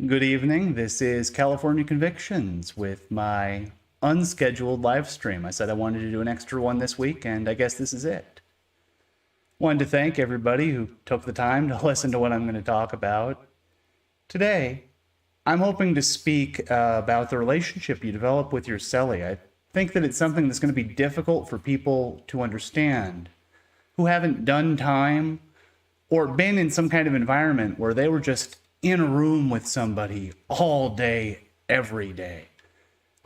Good evening. This is California Convictions with my unscheduled live stream. I said I wanted to do an extra one this week, and I guess this is it. Wanted to thank everybody who took the time to listen to what I'm going to talk about. Today, I'm hoping to speak about the relationship you develop with your cellie. I think that it's something that's going to be difficult for people to understand who haven't done time or been in some kind of environment where they were just in a room with somebody all day, every day.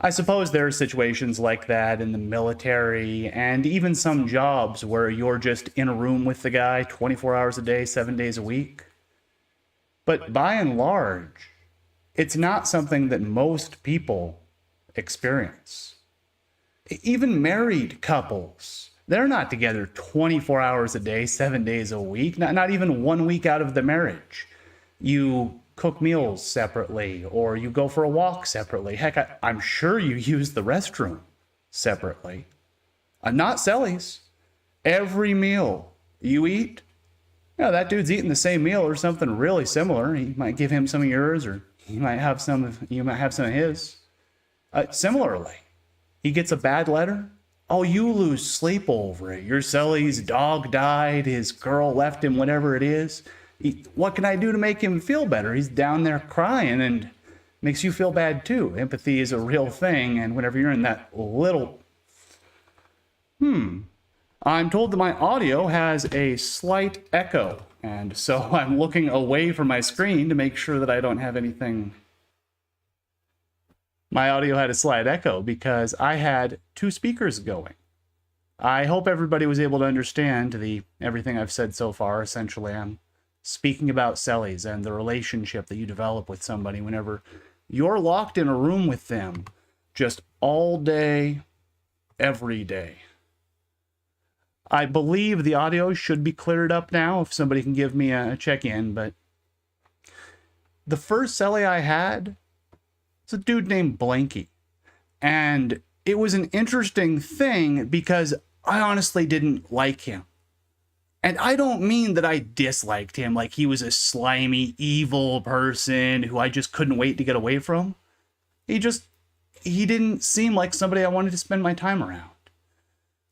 I suppose there are situations like that in the military and even some jobs where you're just in a room with the guy 24 hours a day, 7 days a week. But by and large, it's not something that most people experience. Even married couples, they're not together 24 hours a day, 7 days a week, not even 1 week out of the marriage. You cook meals separately, or you go for a walk separately. Heck, I'm sure you use the restroom separately. Not Cellies. Every meal you eat, that dude's eating the same meal or something really similar. You might give him some of yours, or you might have some of his. Similarly, he gets a bad letter. Oh, you lose sleep over it. Your Cellie's dog died, his girl left him, whatever it is. What can I do to make him feel better? He's down there crying and makes you feel bad too. Empathy is a real thing, and whenever you're in that little... I'm told that my audio has a slight echo, and so I'm looking away from my screen to make sure that I don't have anything... My audio had a slight echo because I had two speakers going. I hope everybody was able to understand everything I've said so far. Essentially, I'm speaking about Cellies and the relationship that you develop with somebody whenever you're locked in a room with them just all day, every day. I believe the audio should be cleared up now if somebody can give me a check-in, but the first Cellie I had was a dude named Blankie, and it was an interesting thing because I honestly didn't like him. And I don't mean that I disliked him, like he was a slimy, evil person who I just couldn't wait to get away from. He didn't seem like somebody I wanted to spend my time around.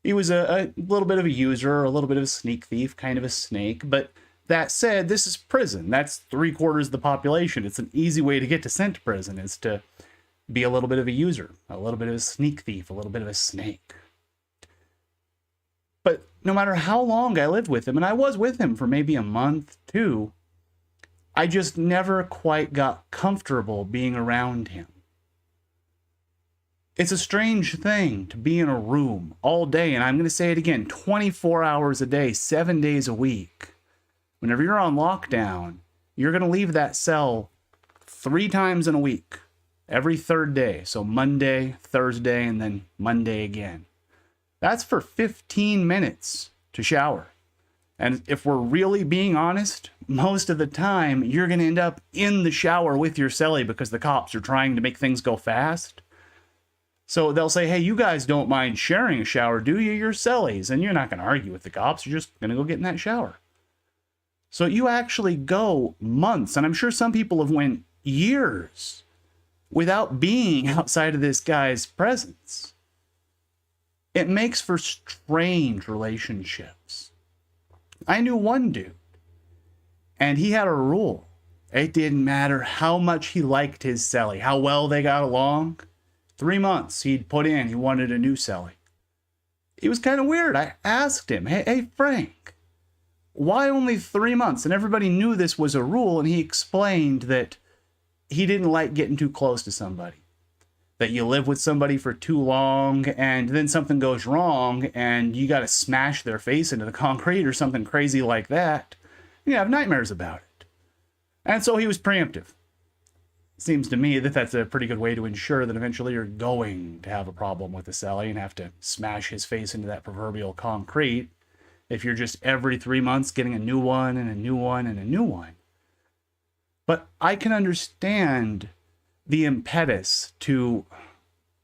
He was a little bit of a user, a little bit of a sneak thief, kind of a snake. But that said, this is prison. That's 3/4 of the population. It's an easy way to get sent to prison, is to be a little bit of a user, a little bit of a sneak thief, a little bit of a snake. But no matter how long I lived with him, and I was with him for maybe a month, 2, I just never quite got comfortable being around him. It's a strange thing to be in a room all day, and I'm going to say it again, 24 hours a day, 7 days a week. Whenever you're on lockdown, you're going to leave that cell 3 times in a week, every 3rd day. So Monday, Thursday, and then Monday again. That's for 15 minutes to shower. And if we're really being honest, most of the time, you're going to end up in the shower with your cellie because the cops are trying to make things go fast. So they'll say, hey, you guys don't mind sharing a shower, do you? You're Cellies. And you're not going to argue with the cops. You're just going to go get in that shower. So you actually go months, and I'm sure some people have went years without being outside of this guy's presence. It makes for strange relationships. I knew one dude, and he had a rule. It didn't matter how much he liked his cellie, how well they got along. 3 months he'd put in, he wanted a new cellie. It was kind of weird. I asked him, hey Frank, why only 3 months? And everybody knew this was a rule, and he explained that he didn't like getting too close to somebody. That you live with somebody for too long, and then something goes wrong, and you got to smash their face into the concrete or something crazy like that. You have nightmares about it. And so he was preemptive. Seems to me that that's a pretty good way to ensure that eventually you're going to have a problem with the cellie and have to smash his face into that proverbial concrete if you're just every 3 months getting a new one and a new one and a new one. But I can understand the impetus to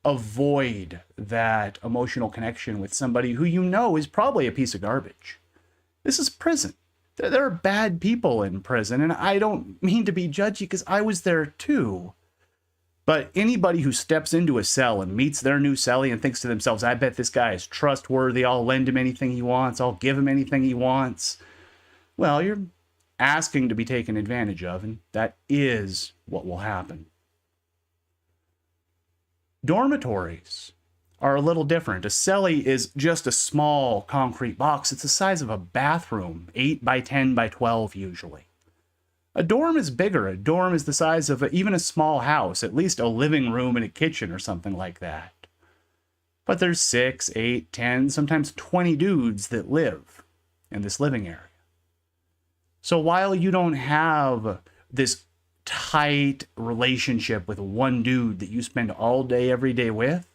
avoid that emotional connection with somebody who you know is probably a piece of garbage. This is prison. There are bad people in prison, and I don't mean to be judgy because I was there too. But anybody who steps into a cell and meets their new cellie and thinks to themselves, I bet this guy is trustworthy, I'll lend him anything he wants, I'll give him anything he wants, well, you're asking to be taken advantage of, and that is what will happen. Dormitories are a little different. A cellie is just a small concrete box. It's the size of a bathroom, 8 by 10 by 12 usually. A dorm is bigger. A dorm is the size of even a small house, at least a living room and a kitchen or something like that. But there's 6, 8, 10, sometimes 20 dudes that live in this living area. So while you don't have this tight relationship with one dude that you spend all day, every day with,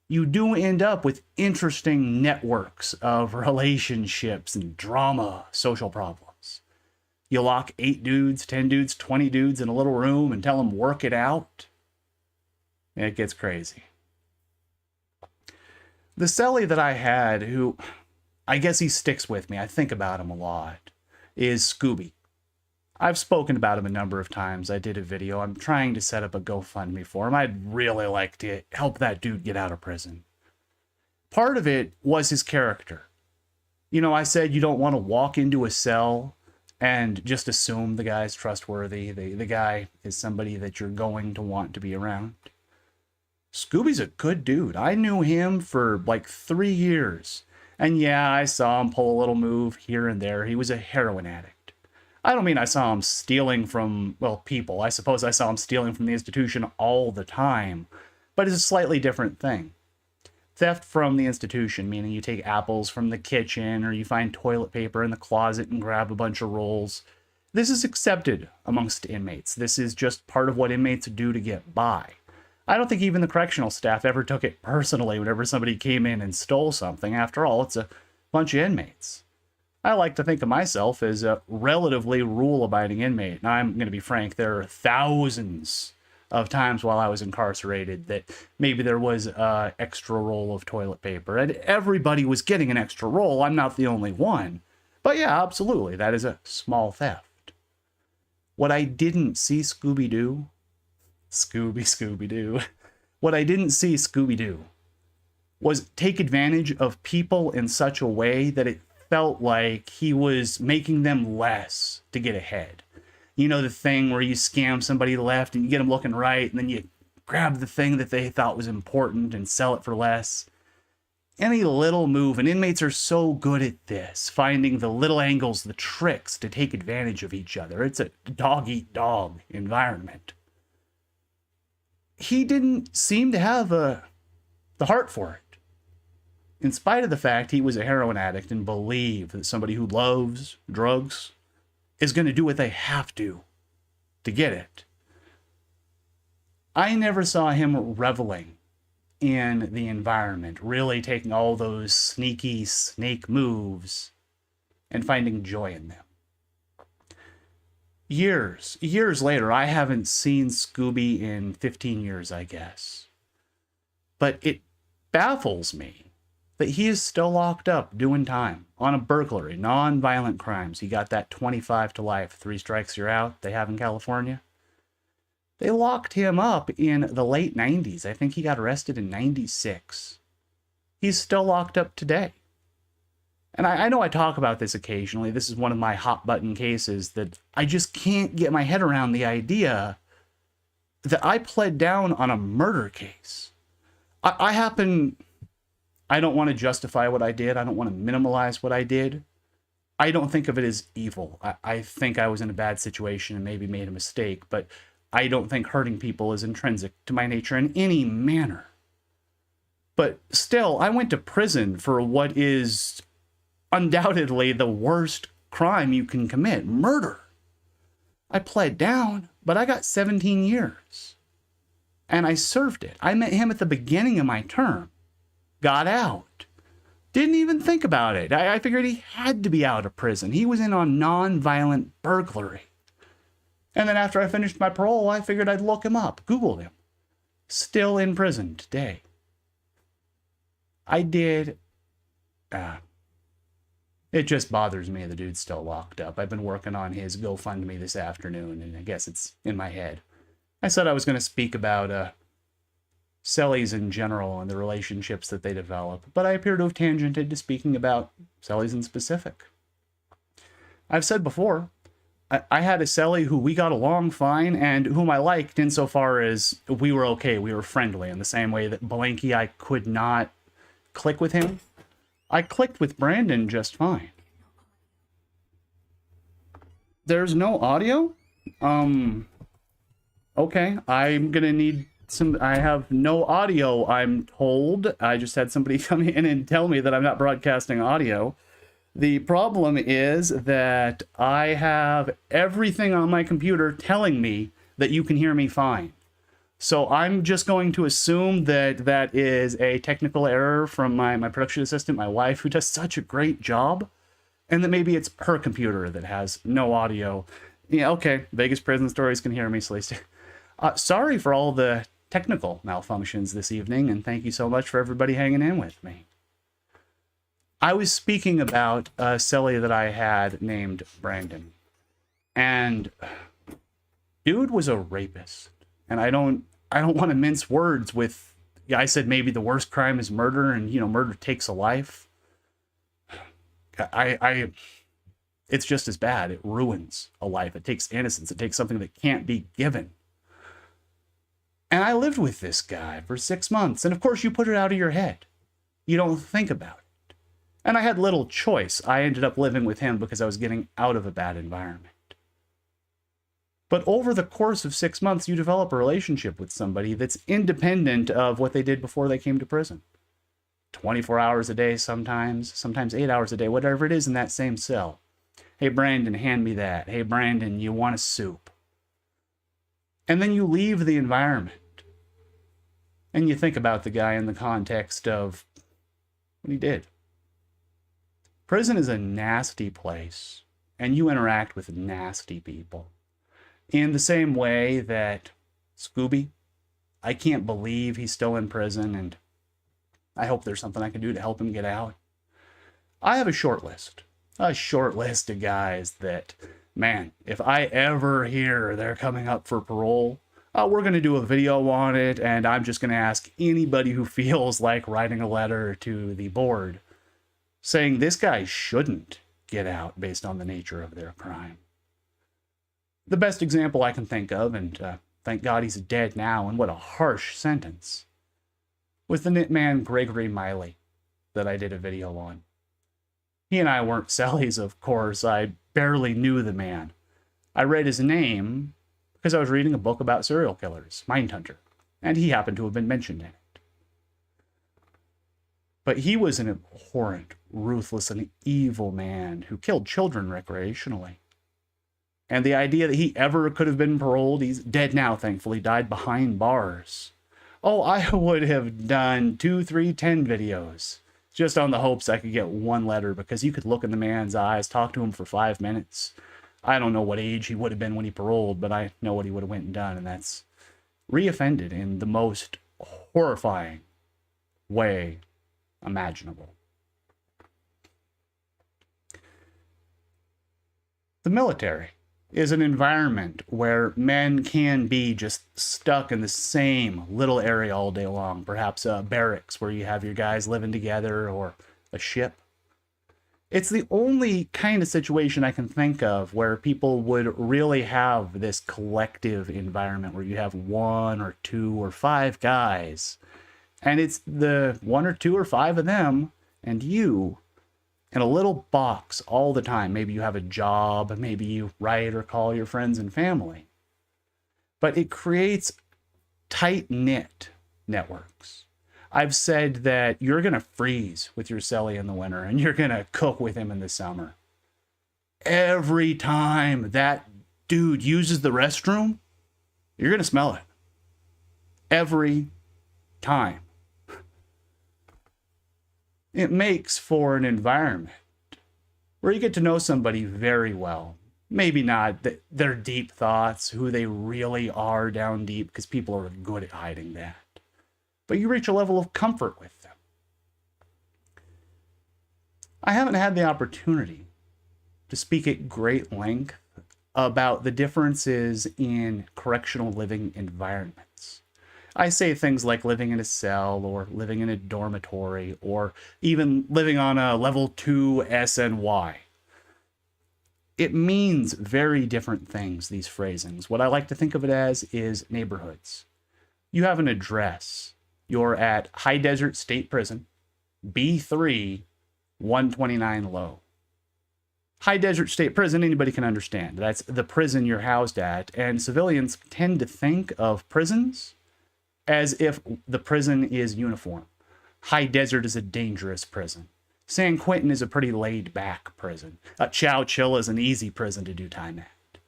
you do end up with interesting networks of relationships and drama, social problems. You lock 8 dudes, 10 dudes, 20 dudes in a little room and tell them work it out. It gets crazy. The cellie that I had, who I guess he sticks with me, I think about him a lot, is Scoobie. I've spoken about him a number of times. I did a video. I'm trying to set up a GoFundMe for him. I'd really like to help that dude get out of prison. Part of it was his character. You know, I said you don't want to walk into a cell and just assume the guy's trustworthy. The guy is somebody that you're going to want to be around. Scoobie's a good dude. I knew him for like 3 years. And yeah, I saw him pull a little move here and there. He was a heroin addict. I don't mean I saw him stealing from, well, people. I suppose I saw him stealing from the institution all the time. But it's a slightly different thing. Theft from the institution, meaning you take apples from the kitchen or you find toilet paper in the closet and grab a bunch of rolls. This is accepted amongst inmates. This is just part of what inmates do to get by. I don't think even the correctional staff ever took it personally whenever somebody came in and stole something. After all, it's a bunch of inmates. I like to think of myself as a relatively rule-abiding inmate. Now, I'm going to be frank, there are thousands of times while I was incarcerated that maybe there was an extra roll of toilet paper. And everybody was getting an extra roll. I'm not the only one. But yeah, absolutely, that is a small theft. What I didn't see Scooby do, Scooby-Doo, what I didn't see Scooby do was take advantage of people in such a way that it felt like he was making them less to get ahead. You know, the thing where you scam somebody left and you get them looking right, and then you grab the thing that they thought was important and sell it for less. Any little move, and inmates are so good at this, finding the little angles, the tricks to take advantage of each other. It's a dog-eat-dog environment. He didn't seem to have the heart for it. In spite of the fact he was a heroin addict and believed that somebody who loves drugs is going to do what they have to get it. I never saw him reveling in the environment, really taking all those sneaky snake moves and finding joy in them. Years later, I haven't seen Scoobie in 15 years, I guess. But it baffles me that he is still locked up doing time on a burglary, non-violent crimes. He got that 25 to life, 3 strikes you're out, they have in California. They locked him up in the late 90s. I think he got arrested in 96. He's still locked up today. And I know I talk about this occasionally. This is one of my hot button cases that I just can't get my head around the idea that I pled down on a murder case. I don't want to justify what I did. I don't want to minimalize what I did. I don't think of it as evil. I think I was in a bad situation and maybe made a mistake, but I don't think hurting people is intrinsic to my nature in any manner. But still, I went to prison for what is undoubtedly the worst crime you can commit, murder. I pled down, but I got 17 years. And I served it. I met him at the beginning of my term. Got out. Didn't even think about it. I figured he had to be out of prison. He was in on non-violent burglary. And then after I finished my parole, I figured I'd look him up. Googled him. Still in prison today. I did It just bothers me the dude's still locked up. I've been working on his GoFundMe this afternoon, and I guess it's in my head. I said I was going to speak about Cellies in general and the relationships that they develop, but I appear to have tangented to speaking about Cellies in specific. I've said before, I had a Cellie who we got along fine and whom I liked insofar as we were okay, we were friendly, in the same way that Blankie, I could not click with him. I clicked with Brandon just fine. There's no audio? Okay, I'm gonna need some. I have no audio, I'm told. I just had somebody come in and tell me that I'm not broadcasting audio. The problem is that I have everything on my computer telling me that you can hear me fine. So I'm just going to assume that that is a technical error from my production assistant, my wife, who does such a great job, and that maybe it's her computer that has no audio. Yeah, okay, Vegas prison stories can hear me, Cellies. Sorry for all the technical malfunctions this evening, and thank you so much for everybody hanging in with me. I was speaking about a Cellie that I had named Brandon, and dude was a rapist. And I don't want to mince words with, I said maybe the worst crime is murder, and murder takes a life. It's just as bad. It ruins a life. It takes innocence. It takes something that can't be given. And I lived with this guy for 6 months. And of course you put it out of your head. You don't think about it. And I had little choice. I ended up living with him because I was getting out of a bad environment. But over the course of 6 months, you develop a relationship with somebody that's independent of what they did before they came to prison. 24 hours a day sometimes 8 hours a day, whatever it is in that same cell. Hey, Brandon, hand me that. Hey, Brandon, you want a soup? And then you leave the environment. And you think about the guy in the context of what he did. Prison is a nasty place, and you interact with nasty people. In the same way that Scoobie, I can't believe he's still in prison, and I hope there's something I can do to help him get out. I have a short list of guys that, man, if I ever hear they're coming up for parole, we're going to do a video on it, and I'm just going to ask anybody who feels like writing a letter to the board saying this guy shouldn't get out based on the nature of their crime. The best example I can think of, and thank God he's dead now, and what a harsh sentence, was the knitman Gregory Miley that I did a video on. He and I weren't Cellies, of course. I barely knew the man. I read his name because I was reading a book about serial killers, Mindhunter, and he happened to have been mentioned in it. But he was an abhorrent, ruthless, and evil man who killed children recreationally. And the idea that he ever could have been paroled, he's dead now, thankfully, died behind bars. Oh, I would have done 2, 3, 10 videos just on the hopes I could get one letter, because you could look in the man's eyes, talk to him for 5 minutes. I don't know what age he would have been when he paroled, but I know what he would have went and done, and that's reoffended in the most horrifying way imaginable. The military is an environment where men can be just stuck in the same little area all day long. Perhaps a barracks where you have your guys living together, or a ship. It's the only kind of situation I can think of where people would really have this collective environment where you have 1 or 2 or 5 guys, and it's the 1 or 2 or 5 of them and you in a little box all the time. Maybe you have a job, maybe you write or call your friends and family. But it creates tight-knit networks. I've said that you're going to freeze with your Cellie in the winter, and you're going to cook with him in the summer. Every time that dude uses the restroom, you're going to smell it. Every time. It makes for an environment where you get to know somebody very well. Maybe not their deep thoughts, who they really are down deep, because people are good at hiding that. But you reach a level of comfort with them. I haven't had the opportunity to speak at great length about the differences in correctional living environments. I say things like living in a cell or living in a dormitory or even living on a level 2 SNY. It means very different things, these phrasings. What I like to think of it as is neighborhoods. You have an address. You're at High Desert State Prison, B3, 129 Low. High Desert State Prison, anybody can understand. That's the prison you're housed at, and civilians tend to think of prisons as if the prison is uniform. High Desert is a dangerous prison. San Quentin is a pretty laid-back prison. Chowchilla is an easy prison to do time at.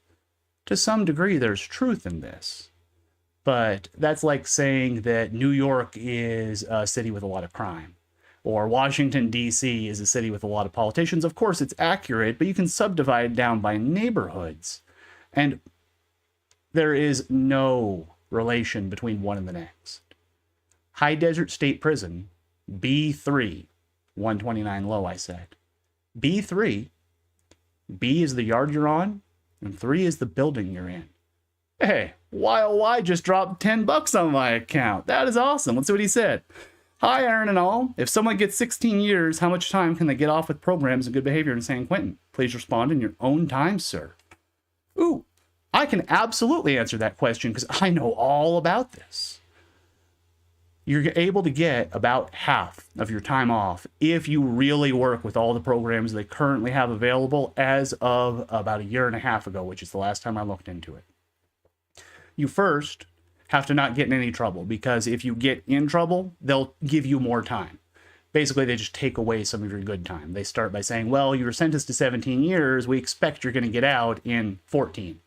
To some degree, there's truth in this. But that's like saying that New York is a city with a lot of crime, or Washington, D.C. is a city with a lot of politicians. Of course, it's accurate, but you can subdivide it down by neighborhoods, and there is no relation between one and the next. High Desert State Prison, B3, 129 Low, I said. B3, B is the yard you're on, and 3 is the building you're in. Hey, YOY just dropped $10 on my account. That is awesome. Let's see what he said. Hi, Aaron and all. If someone gets 16 years, how much time can they get off with programs and good behavior in San Quentin? Please respond in your own time, sir. Ooh, I can absolutely answer that question because I know all about this. You're able to get about half of your time off if you really work with all the programs they currently have available as of about a year and a half ago, which is the last time I looked into it. You first have to not get in any trouble, because if you get in trouble, they'll give you more time. Basically, they just take away some of your good time. They start by saying, well, you were sentenced to 17 years. We expect you're going to get out in 14.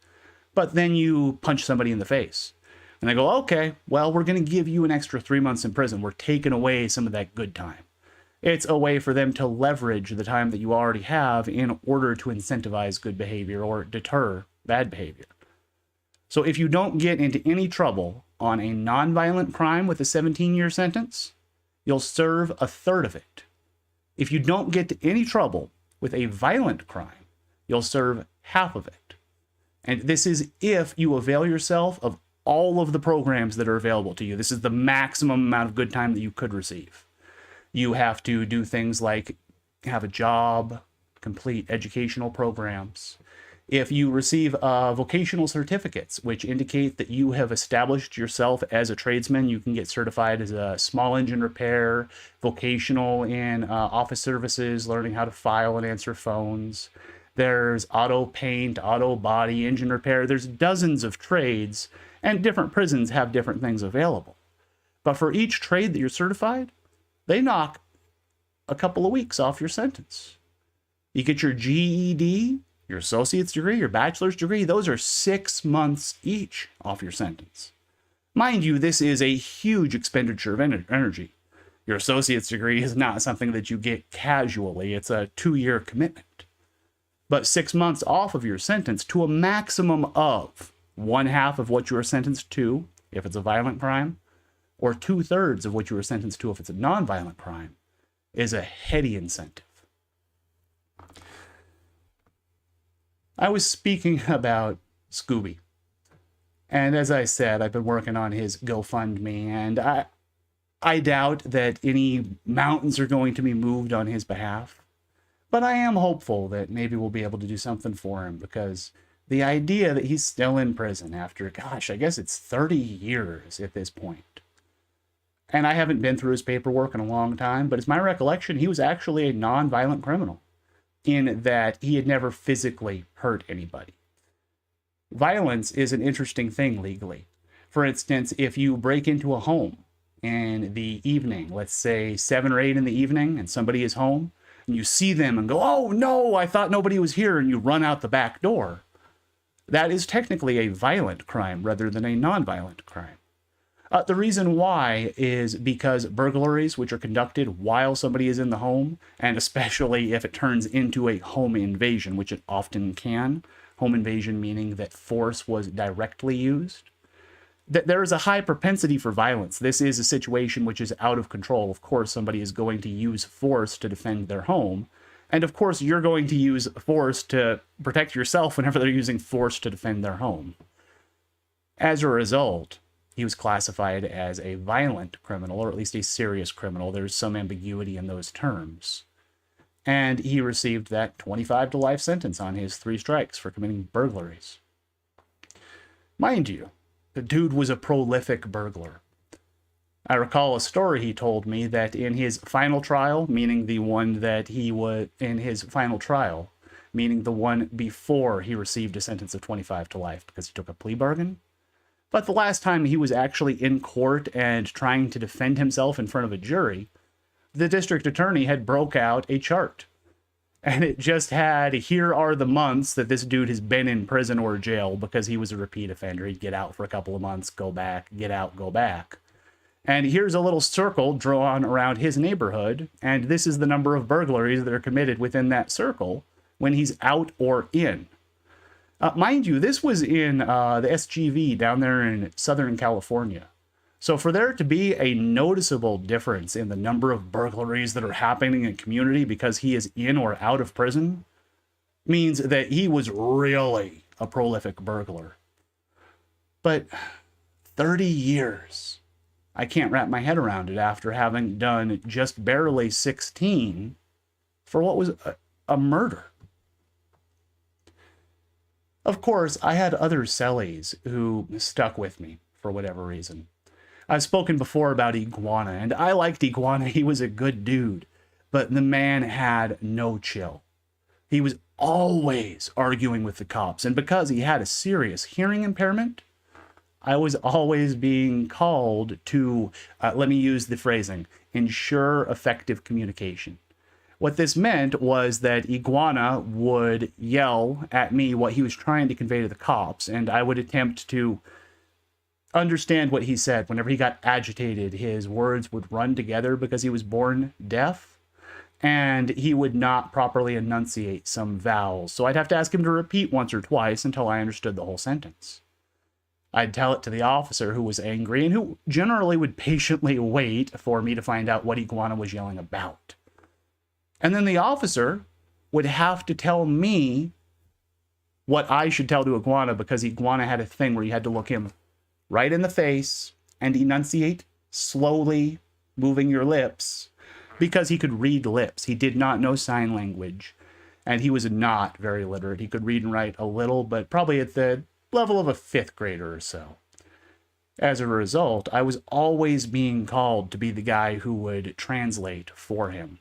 But then you punch somebody in the face. And they go, okay, well, we're going to give you an extra 3 months in prison. We're taking away some of that good time. It's a way for them to leverage the time that you already have in order to incentivize good behavior or deter bad behavior. So if you don't get into any trouble on a nonviolent crime with a 17-year sentence, you'll serve a third of it. If you don't get to any trouble with a violent crime, you'll serve half of it. And this is if you avail yourself of all of the programs that are available to you. This is the maximum amount of good time that you could receive. You have to do things like have a job, complete educational programs. If you receive vocational certificates, which indicate that you have established yourself as a tradesman, you can get certified as a small engine repair, vocational in office services, learning how to file and answer phones. There's auto paint, auto body, engine repair. There's dozens of trades, and different prisons have different things available. But for each trade that you're certified, they knock a couple of weeks off your sentence. You get your GED, your associate's degree, your bachelor's degree. Those are 6 months each off your sentence. Mind you, this is a huge expenditure of energy. Your associate's degree is not something that you get casually. It's a 2-year commitment. But 6 months off of your sentence to a maximum of 1/2 of what you are sentenced to if it's a violent crime, or 2/3 of what you are sentenced to if it's a non-violent crime, is a heady incentive. I was speaking about Scoobie. And as I said, I've been working on his GoFundMe, and I doubt that any mountains are going to be moved on his behalf. But I am hopeful that maybe we'll be able to do something for him, because the idea that he's still in prison after, gosh, I guess it's 30 years at this point. And I haven't been through his paperwork in a long time, but it's my recollection he was actually a non-violent criminal, in that he had never physically hurt anybody. Violence is an interesting thing legally. For instance, if you break into a home in the evening, let's say 7 or 8 in the evening, and somebody is home, and you see them and go, oh no, I thought nobody was here, and you run out the back door, that is technically a violent crime rather than a non-violent crime. The reason why is because burglaries, which are conducted while somebody is in the home, and especially if it turns into a home invasion, which it often can, home invasion meaning that force was directly used, that there is a high propensity for violence. This is a situation which is out of control. Of course, somebody is going to use force to defend their home, And of course, you're going to use force to protect yourself whenever they're using force to defend their home. As a result, he was classified as a violent criminal, or at least a serious criminal. There's some ambiguity in those terms. And he received that 25 to life sentence on his 3 strikes for committing burglaries. Mind you, the dude was a prolific burglar. I recall a story he told me that in his final trial, meaning the one that he was in his final trial, meaning the one before he received a sentence of 25 to life because he took a plea bargain. But the last time he was actually in court and trying to defend himself in front of a jury, the district attorney had broke out a chart. And it just had, here are the months that this dude has been in prison or jail because he was a repeat offender. He'd get out for a couple of months, go back, get out, go back. And here's a little circle drawn around his neighborhood, and this is the number of burglaries that are committed within that circle when he's out or in. Mind you, this was in the SGV down there in Southern California. So for there to be a noticeable difference in the number of burglaries that are happening in community because he is in or out of prison means that he was really a prolific burglar. But 30 years... I can't wrap my head around it after having done just barely 16 for what was a murder. Of course, I had other Cellies who stuck with me for whatever reason. I've spoken before about Iguana, and I liked Iguana. He was a good dude, but the man had no chill. He was always arguing with the cops, and because he had a serious hearing impairment, I was always being called to, let me use the phrasing, ensure effective communication. What this meant was that Iguana would yell at me what he was trying to convey to the cops, and I would attempt to understand what he said. Whenever he got agitated, his words would run together because he was born deaf, and he would not properly enunciate some vowels. So I'd have to ask him to repeat once or twice until I understood the whole sentence. I'd tell it to the officer who was angry and who generally would patiently wait for me to find out what Iguana was yelling about. And then the officer would have to tell me what I should tell to Iguana because Iguana had a thing where you had to look him right in the face and enunciate slowly, moving your lips, because he could read lips. He did not know sign language, and he was not very literate. He could read and write a little, but probably at the level of a 5th grader or so. As a result, I was always being called to be the guy who would translate for him.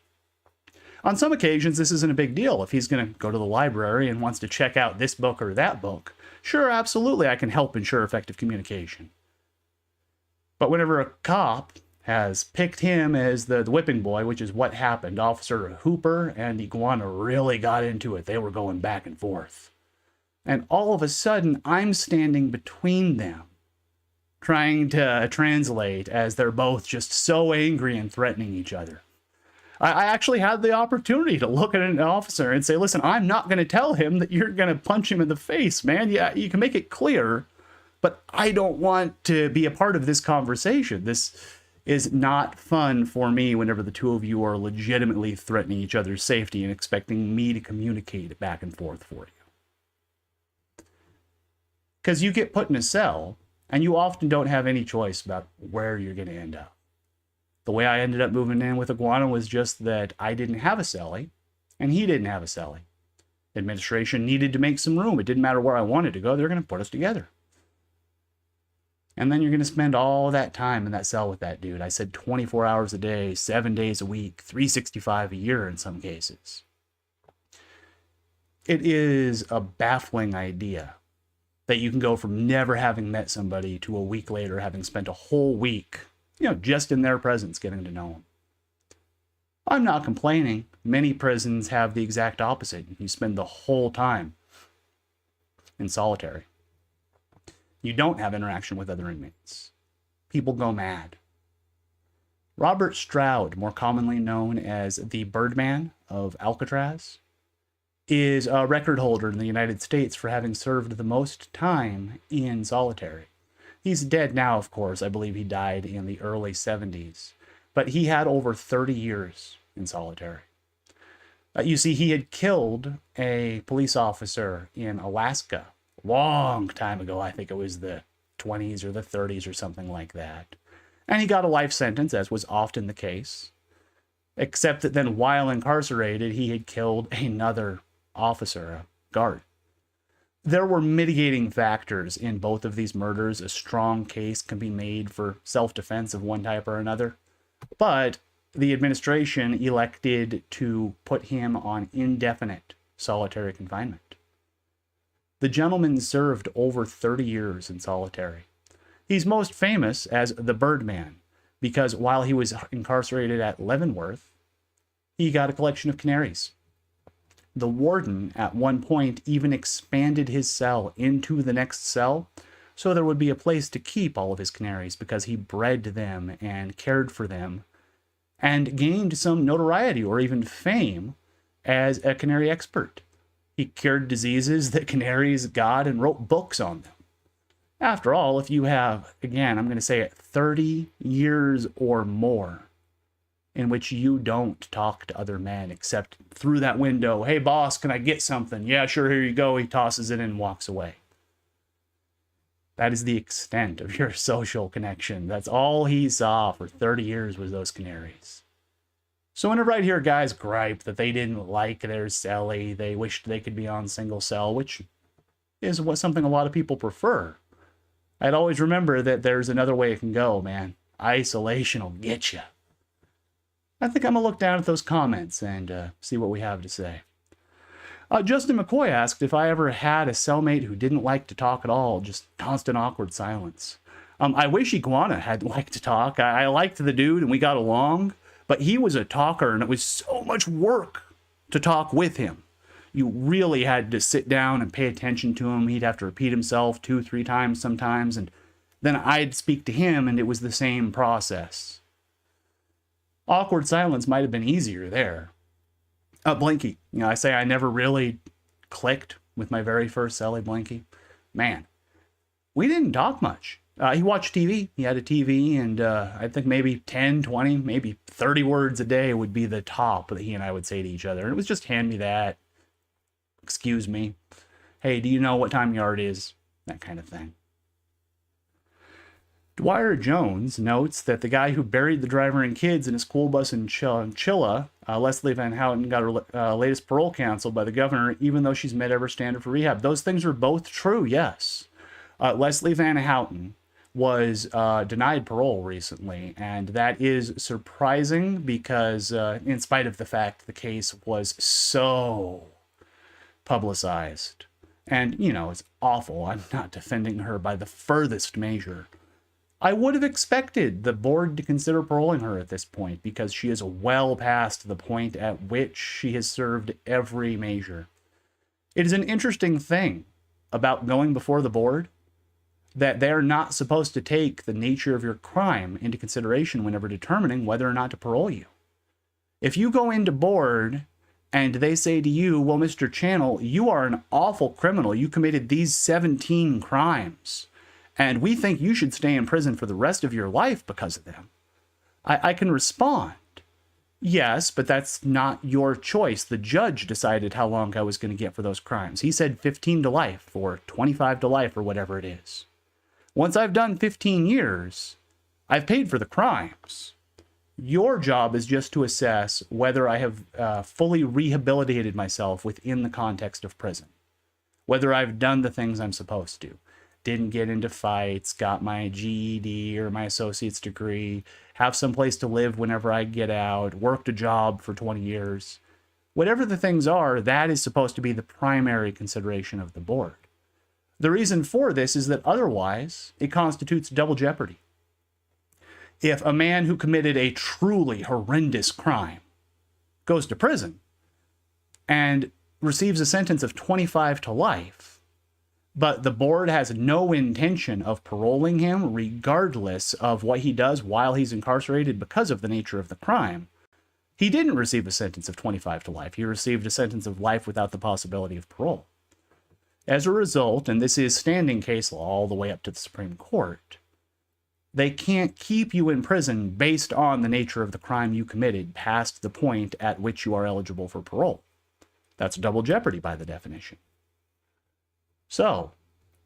On some occasions, this isn't a big deal. If he's going to go to the library and wants to check out this book or that book, sure, absolutely, I can help ensure effective communication. But whenever a cop has picked him as the whipping boy, which is what happened, Officer Hooper and Iguana really got into it. They were going back and forth. And all of a sudden, I'm standing between them, trying to translate as they're both just so angry and threatening each other. I actually had the opportunity to look at an officer and say, listen, I'm not going to tell him that you're going to punch him in the face, man. Yeah, you can make it clear, but I don't want to be a part of this conversation. This is not fun for me whenever the two of you are legitimately threatening each other's safety and expecting me to communicate back and forth for you. Because you get put in a cell, and you often don't have any choice about where you're going to end up. The way I ended up moving in with Iguana was just that I didn't have a cellie, and he didn't have a cellie. Administration needed to make some room. It didn't matter where I wanted to go. They're going to put us together. And then you're going to spend all that time in that cell with that dude. I said 24 hours a day, 7 days a week, 365 a year in some cases. It is a baffling idea that you can go from never having met somebody to a week later having spent a whole week, just in their presence getting to know them. I'm not complaining. Many prisons have the exact opposite. You spend the whole time in solitary. You don't have interaction with other inmates. People go mad. Robert Stroud, more commonly known as the Birdman of Alcatraz, is a record holder in the United States for having served the most time in solitary. He's dead now, of course. I believe he died in the early 70s. But he had over 30 years in solitary. You see, he had killed a police officer in Alaska a long time ago. I think it was the 20s or the 30s or something like that. And he got a life sentence, as was often the case. Except that then, while incarcerated, he had killed another officer, a guard. There were mitigating factors in both of these murders. A strong case can be made for self-defense of one type or another. But the administration elected to put him on indefinite solitary confinement. The gentleman served over 30 years in solitary. He's most famous as the Birdman, because while he was incarcerated at Leavenworth, he got a collection of canaries. The warden at one point even expanded his cell into the next cell so there would be a place to keep all of his canaries, because he bred them and cared for them and gained some notoriety or even fame as a canary expert. He cured diseases that canaries got and wrote books on them. After all, if you have, again, I'm going to say it, 30 years or more in which you don't talk to other men except through that window, hey boss, can I get something? Yeah, sure, here you go. He tosses it in and walks away. That is the extent of your social connection. That's all he saw for 30 years was those canaries. So whenever I'd hear guys gripe that they didn't like their cellie, they wished they could be on single cell, which is something a lot of people prefer, I'd always remember that there's another way it can go, man. Isolation will get you. I think I'm going to look down at those comments and see what we have to say. Justin McCoy asked if I ever had a cellmate who didn't like to talk at all, just constant awkward silence. I wish Iguana had liked to talk. I liked the dude and we got along, but he was a talker and it was so much work to talk with him. You really had to sit down and pay attention to him. He'd have to repeat himself 2-3 times sometimes, and then I'd speak to him and it was the same process. Awkward silence might have been easier there. Blankie. I say I never really clicked with my very first Cellie, Blankie. Man, we didn't talk much. He watched TV. He had a TV, and I think maybe 10, 20, maybe 30 words a day would be the top that he and I would say to each other. And it was just hand me that. Excuse me. Hey, do you know what time yard is? That kind of thing. Dwyer Jones notes that the guy who buried the driver and kids in a school bus in Chilla, Leslie Van Houten, got her latest parole canceled by the governor, even though she's met every standard for rehab. Those things are both true, yes. Leslie Van Houten was denied parole recently, and that is surprising because in spite of the fact the case was so publicized. And, it's awful. I'm not defending her by the furthest measure. I would have expected the board to consider paroling her at this point because she is well past the point at which she has served every measure. It is an interesting thing about going before the board that they're not supposed to take the nature of your crime into consideration whenever determining whether or not to parole you. If you go into board and they say to you, well, Mr. Channel, you are an awful criminal. You committed these 17 crimes. And we think you should stay in prison for the rest of your life because of them. I can respond, yes, but that's not your choice. The judge decided how long I was going to get for those crimes. He said 15 to life or 25 to life or whatever it is. Once I've done 15 years, I've paid for the crimes. Your job is just to assess whether I have fully rehabilitated myself within the context of prison. Whether I've done the things I'm supposed to. Didn't get into fights, got my GED or my associate's degree, have some place to live whenever I get out, worked a job for 20 years. Whatever the things are, that is supposed to be the primary consideration of the board. The reason for this is that otherwise, it constitutes double jeopardy. If a man who committed a truly horrendous crime goes to prison and receives a sentence of 25 to life, but the board has no intention of paroling him regardless of what he does while he's incarcerated because of the nature of the crime, he didn't receive a sentence of 25 to life. He received a sentence of life without the possibility of parole. As a result, and this is standing case law all the way up to the Supreme Court, They can't keep you in prison based on the nature of the crime you committed past the point at which you are eligible for parole. That's double jeopardy by the definition. So,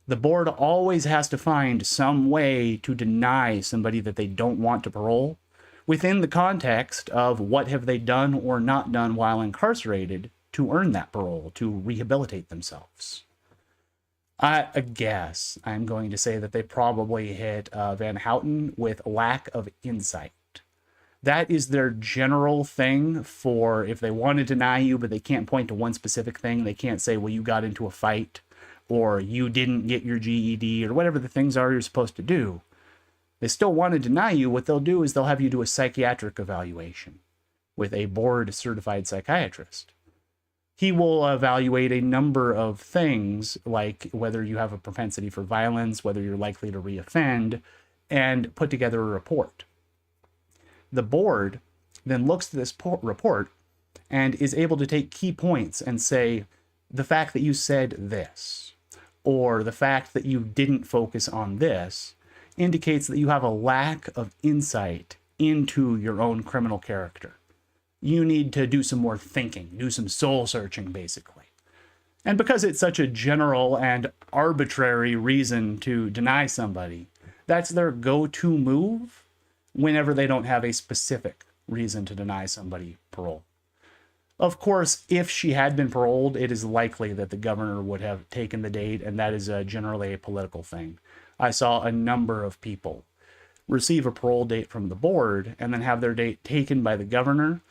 the board always has to find some way to deny somebody that they don't want to parole within the context of what have they done or not done while incarcerated to earn that parole, to rehabilitate themselves. I guess I'm going to say that they probably hit Van Houten with lack of insight. That is their general thing for if they want to deny you, but they can't point to one specific thing. They can't say, well, you got into a fight or you didn't get your GED or whatever the things are you're supposed to do. They still want to deny you. What they'll do is they'll have you do a psychiatric evaluation with a board-certified psychiatrist. He will evaluate a number of things, like whether you have a propensity for violence, whether you're likely to reoffend, and put together a report. The board then looks at this report and is able to take key points and say, the fact that you said this, or the fact that you didn't focus on this, indicates that you have a lack of insight into your own criminal character. You need to do some more thinking, do some soul searching, basically. And because it's such a general and arbitrary reason to deny somebody, that's their go-to move whenever they don't have a specific reason to deny somebody parole. Of course, if she had been paroled, it is likely that the governor would have taken the date, and that is generally a political thing. I saw a number of people receive a parole date from the board and then have their date taken by the governor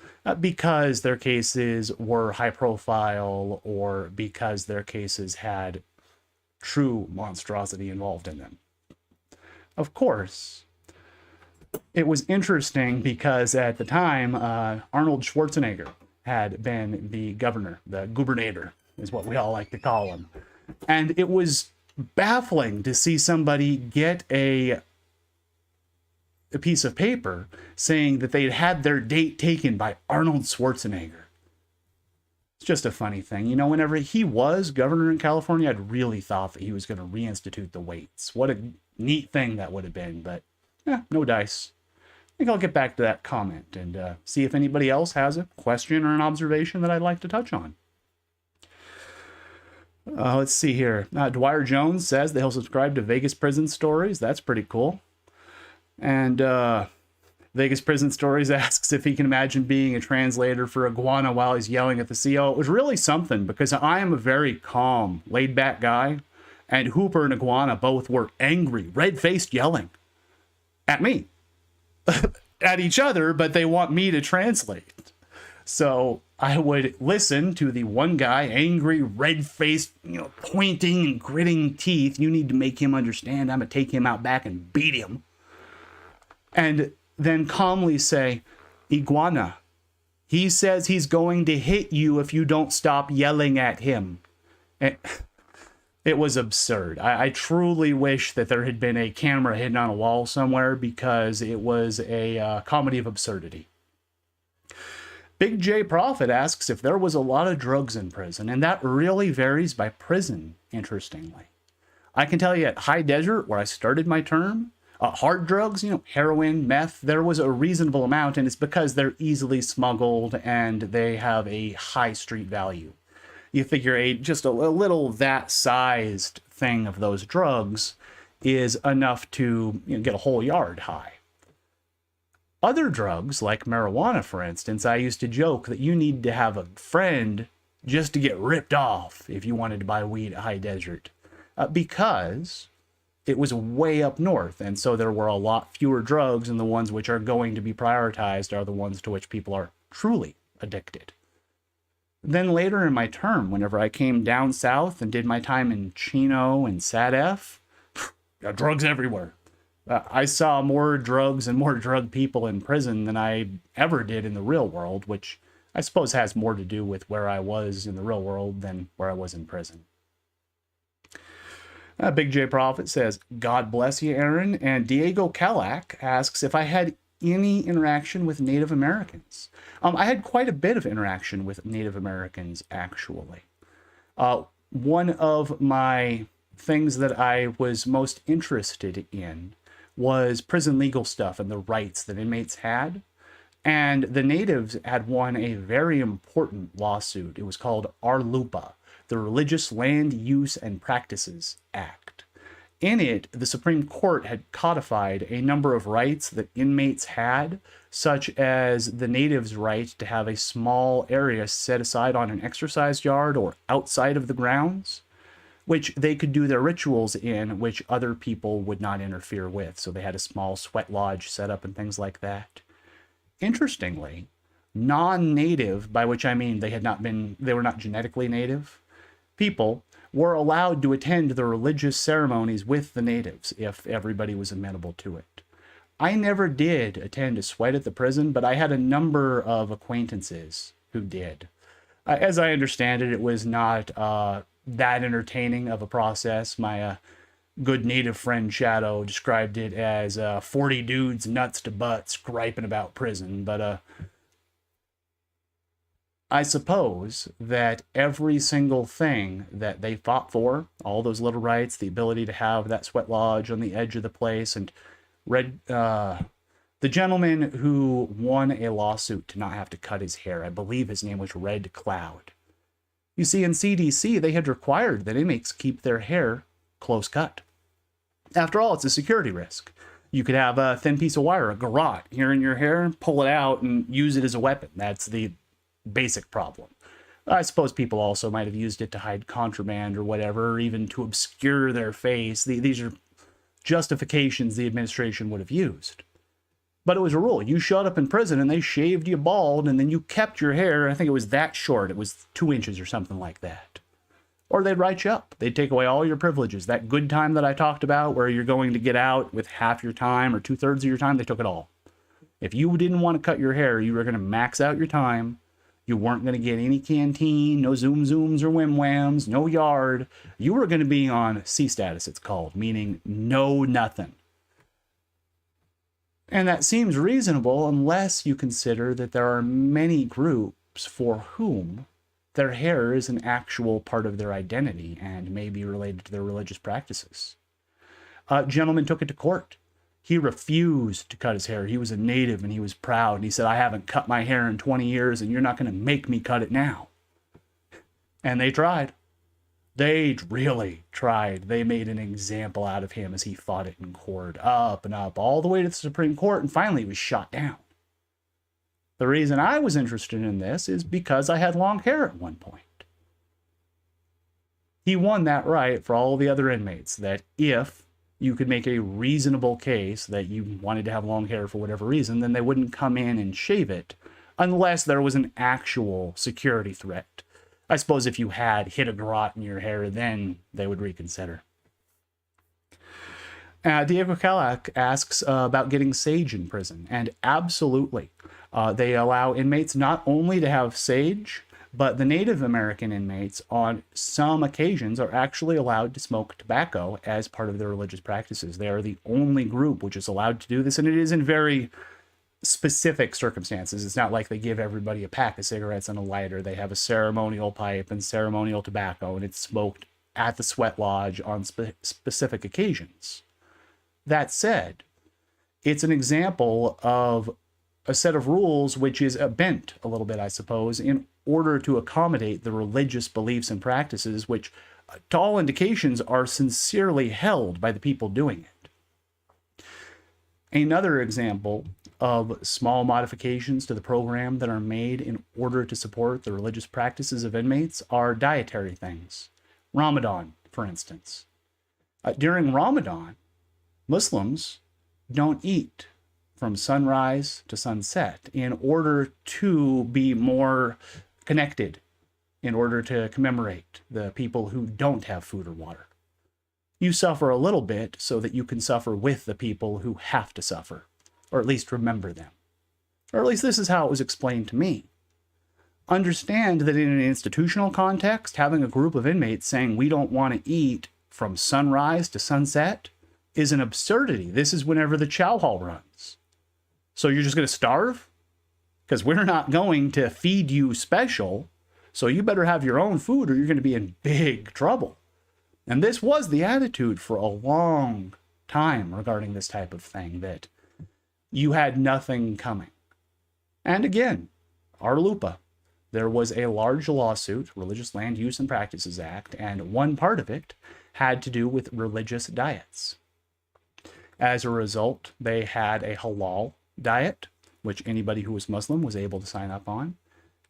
because their cases were high profile or because their cases had true monstrosity involved in them. Of course, it was interesting because at the time, Arnold Schwarzenegger had been the governor, the gubernator is what we all like to call him. And it was baffling to see somebody get a piece of paper saying that they'd had their date taken by Arnold Schwarzenegger. It's just a funny thing. You know, whenever he was governor in California, I'd really thought that he was going to reinstitute the weights. What a neat thing that would have been, but no dice. I think I'll get back to that comment and see if anybody else has a question or an observation that I'd like to touch on. Let's see here. Dwyer Jones says that he'll subscribe to Vegas Prison Stories. That's pretty cool. And Vegas Prison Stories asks if he can imagine being a translator for Iguana while he's yelling at the CO. It was really something because I am a very calm, laid-back guy. And Hooper and Iguana both were angry, red-faced yelling at me. At each other, but they want me to translate. So I would listen to the one guy, angry, red-faced, pointing and gritting teeth. You need to make him understand. I'm going to take him out back and beat him. And then calmly say, Iguana, he says he's going to hit you if you don't stop yelling at him. And it was absurd. I truly wish that there had been a camera hidden on a wall somewhere because it was a comedy of absurdity. Big J Prophet asks if there was a lot of drugs in prison, and that really varies by prison, interestingly. I can tell you at High Desert, where I started my term, hard drugs, heroin, meth, there was a reasonable amount, and it's because they're easily smuggled and they have a high street value. You figure just a little that sized thing of those drugs is enough to get a whole yard high. Other drugs, like marijuana, for instance, I used to joke that you need to have a friend just to get ripped off if you wanted to buy weed at High Desert, because it was way up north, and so there were a lot fewer drugs, and the ones which are going to be prioritized are the ones to which people are truly addicted. Then later in my term, whenever I came down south and did my time in Chino and SADF, drugs everywhere. I saw more drugs and more drug people in prison than I ever did in the real world, which I suppose has more to do with where I was in the real world than where I was in prison. Big J Prophet says, God bless you, Aaron. And Diego Kalak asks if I had any interaction with Native Americans. I had quite a bit of interaction with Native Americans, actually. One of my things that I was most interested in was prison legal stuff and the rights that inmates had. And the natives had won a very important lawsuit. It was called RLUPA, the Religious Land Use and Practices Act. In it, the Supreme Court had codified a number of rights that inmates had, such as the natives' right to have a small area set aside on an exercise yard or outside of the grounds, which they could do their rituals in, which other people would not interfere with. So they had a small sweat lodge set up and things like that. Interestingly, non-native, by which I mean they were not genetically native, people were allowed to attend the religious ceremonies with the natives if everybody was amenable to it. I never did attend a sweat at the prison, but I had a number of acquaintances who did. As I understand it, it was not that entertaining of a process. My good native friend Shadow described it as 40 dudes nuts to butts griping about prison, but I suppose that every single thing that they fought for, all those little rights, the ability to have that sweat lodge on the edge of the place, and the gentleman who won a lawsuit to not have to cut his hair, I believe his name was Red Cloud. You see, in CDC, they had required that inmates keep their hair close cut. After all, it's a security risk. You could have a thin piece of wire, a garrote, here in your hair, pull it out and use it as a weapon. That's the basic problem. I suppose people also might have used it to hide contraband or whatever, or even to obscure their face. These are justifications the administration would have used. But it was a rule. You showed up in prison and they shaved you bald, and then you kept your hair. I think it was that short. It was 2 inches or something like that. Or they'd write you up. They'd take away all your privileges. That good time that I talked about where you're going to get out with half your time or 2/3 of your time, they took it all. If you didn't want to cut your hair, you were going to max out your time. You weren't going to get any canteen, no zoom zooms or whim whams, no yard. You were going to be on C status, it's called, meaning no nothing. And that seems reasonable unless you consider that there are many groups for whom their hair is an actual part of their identity and may be related to their religious practices. A gentleman took it to court. He refused to cut his hair. He was a native and he was proud. And he said, I haven't cut my hair in 20 years and you're not going to make me cut it now. And they tried. They really tried. They made an example out of him as he fought it in court, up and up, all the way to the Supreme Court, and finally he was shot down. The reason I was interested in this is because I had long hair at one point. He won that right for all the other inmates, that if you could make a reasonable case that you wanted to have long hair for whatever reason, then they wouldn't come in and shave it unless there was an actual security threat. I suppose if you had hit a garrote in your hair, then they would reconsider. Diego Calac asks about getting sage in prison, and absolutely. They allow inmates not only to have sage, but the Native American inmates on some occasions are actually allowed to smoke tobacco as part of their religious practices. They are the only group which is allowed to do this, and it is in very specific circumstances. It's not like they give everybody a pack of cigarettes and a lighter. They have a ceremonial pipe and ceremonial tobacco, and it's smoked at the sweat lodge on specific occasions. That said, it's an example of a set of rules which is bent a little bit, I suppose, in order to accommodate the religious beliefs and practices which, to all indications, are sincerely held by the people doing it. Another example of small modifications to the program that are made in order to support the religious practices of inmates are dietary things. Ramadan, for instance. During Ramadan, Muslims don't eat from sunrise to sunset in order to be more connected, in order to commemorate the people who don't have food or water. You suffer a little bit so that you can suffer with the people who have to suffer, or at least remember them. Or at least this is how it was explained to me. Understand that in an institutional context, having a group of inmates saying we don't want to eat from sunrise to sunset is an absurdity. This is whenever the chow hall runs. So you're just going to starve? Because we're not going to feed you special, so you better have your own food or you're going to be in big trouble. And this was the attitude for a long time regarding this type of thing, that you had nothing coming. And again, Arlupa, there was a large lawsuit, Religious Land Use and Practices Act, and one part of it had to do with religious diets. As a result, they had a halal diet, which anybody who was Muslim was able to sign up on.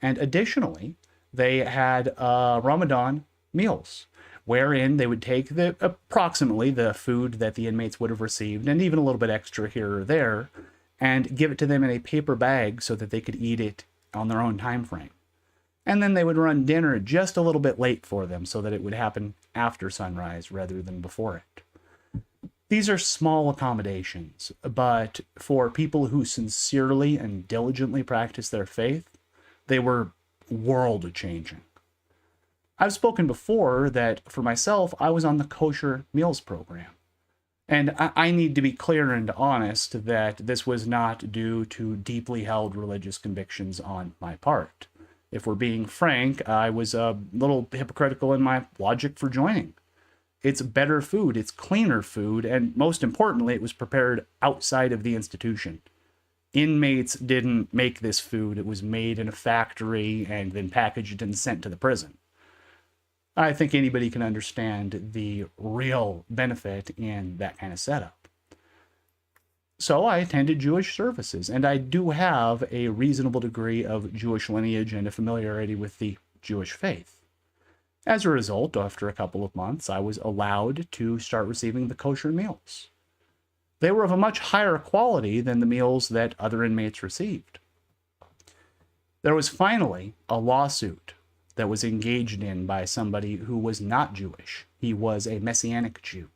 And additionally, they had Ramadan meals, wherein they would take approximately the food that the inmates would have received, and even a little bit extra here or there, and give it to them in a paper bag so that they could eat it on their own time frame. And then they would run dinner just a little bit late for them so that it would happen after sunrise rather than before it. These are small accommodations, but for people who sincerely and diligently practice their faith, they were world-changing. I've spoken before that for myself, I was on the kosher meals program. And I need to be clear and honest that this was not due to deeply held religious convictions on my part. If we're being frank, I was a little hypocritical in my logic for joining. It's better food, it's cleaner food, and most importantly, it was prepared outside of the institution. Inmates didn't make this food. It was made in a factory and then packaged and sent to the prison. I think anybody can understand the real benefit in that kind of setup. So I attended Jewish services, and I do have a reasonable degree of Jewish lineage and a familiarity with the Jewish faith. As a result, after a couple of months, I was allowed to start receiving the kosher meals. They were of a much higher quality than the meals that other inmates received. There was finally a lawsuit that was engaged in by somebody who was not Jewish. He was a Messianic Jew.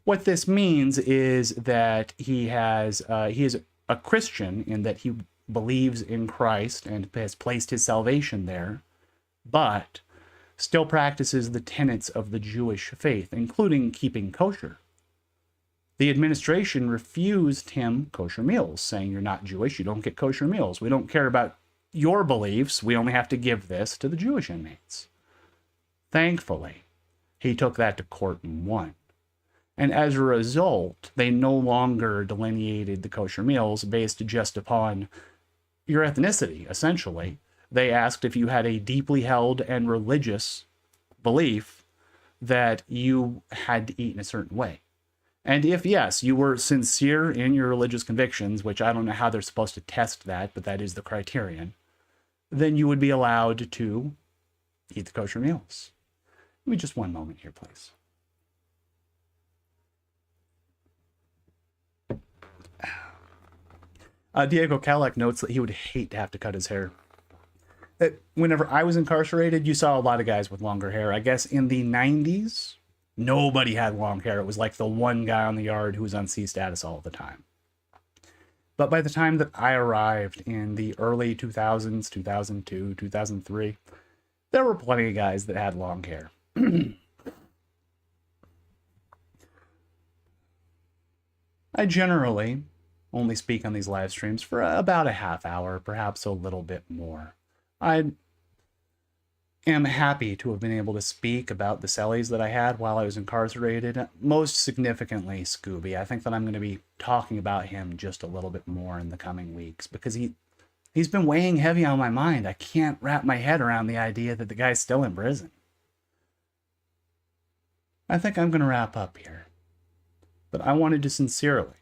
What this means is that he is a Christian in that he believes in Christ and has placed his salvation there, but still practices the tenets of the Jewish faith, including keeping kosher. The administration refused him kosher meals, saying, "You're not Jewish, you don't get kosher meals. We don't care about your beliefs, we only have to give this to the Jewish inmates." Thankfully, he took that to court and won. And as a result, they no longer delineated the kosher meals based just upon your ethnicity, essentially. They asked if you had a deeply held and religious belief that you had to eat in a certain way. And if, yes, you were sincere in your religious convictions, which I don't know how they're supposed to test that, but that is the criterion, then you would be allowed to eat the kosher meals. Give me just one moment here, please. Diego Kalek notes that he would hate to have to cut his hair. Whenever I was incarcerated, you saw a lot of guys with longer hair. I guess in the 90s, nobody had long hair. It was like the one guy on the yard who was on C status all the time. But by the time that I arrived in the early 2000s, 2002, 2003, there were plenty of guys that had long hair. I generally only speak on these live streams for about a half hour, perhaps a little bit more. I am happy to have been able to speak about the Cellies that I had while I was incarcerated, most significantly Scoobie. I think that I'm going to be talking about him just a little bit more in the coming weeks because he's been weighing heavy on my mind. I can't wrap my head around the idea that the guy's still in prison. I think I'm going to wrap up here, but I wanted to sincerely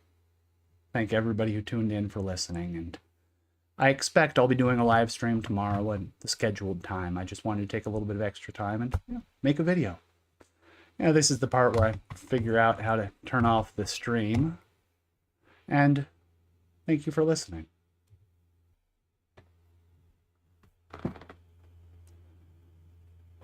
thank everybody who tuned in for listening, and I expect I'll be doing a live stream tomorrow at the scheduled time. I just wanted to take a little bit of extra time and make a video. This is the part where I figure out how to turn off the stream. And thank you for listening.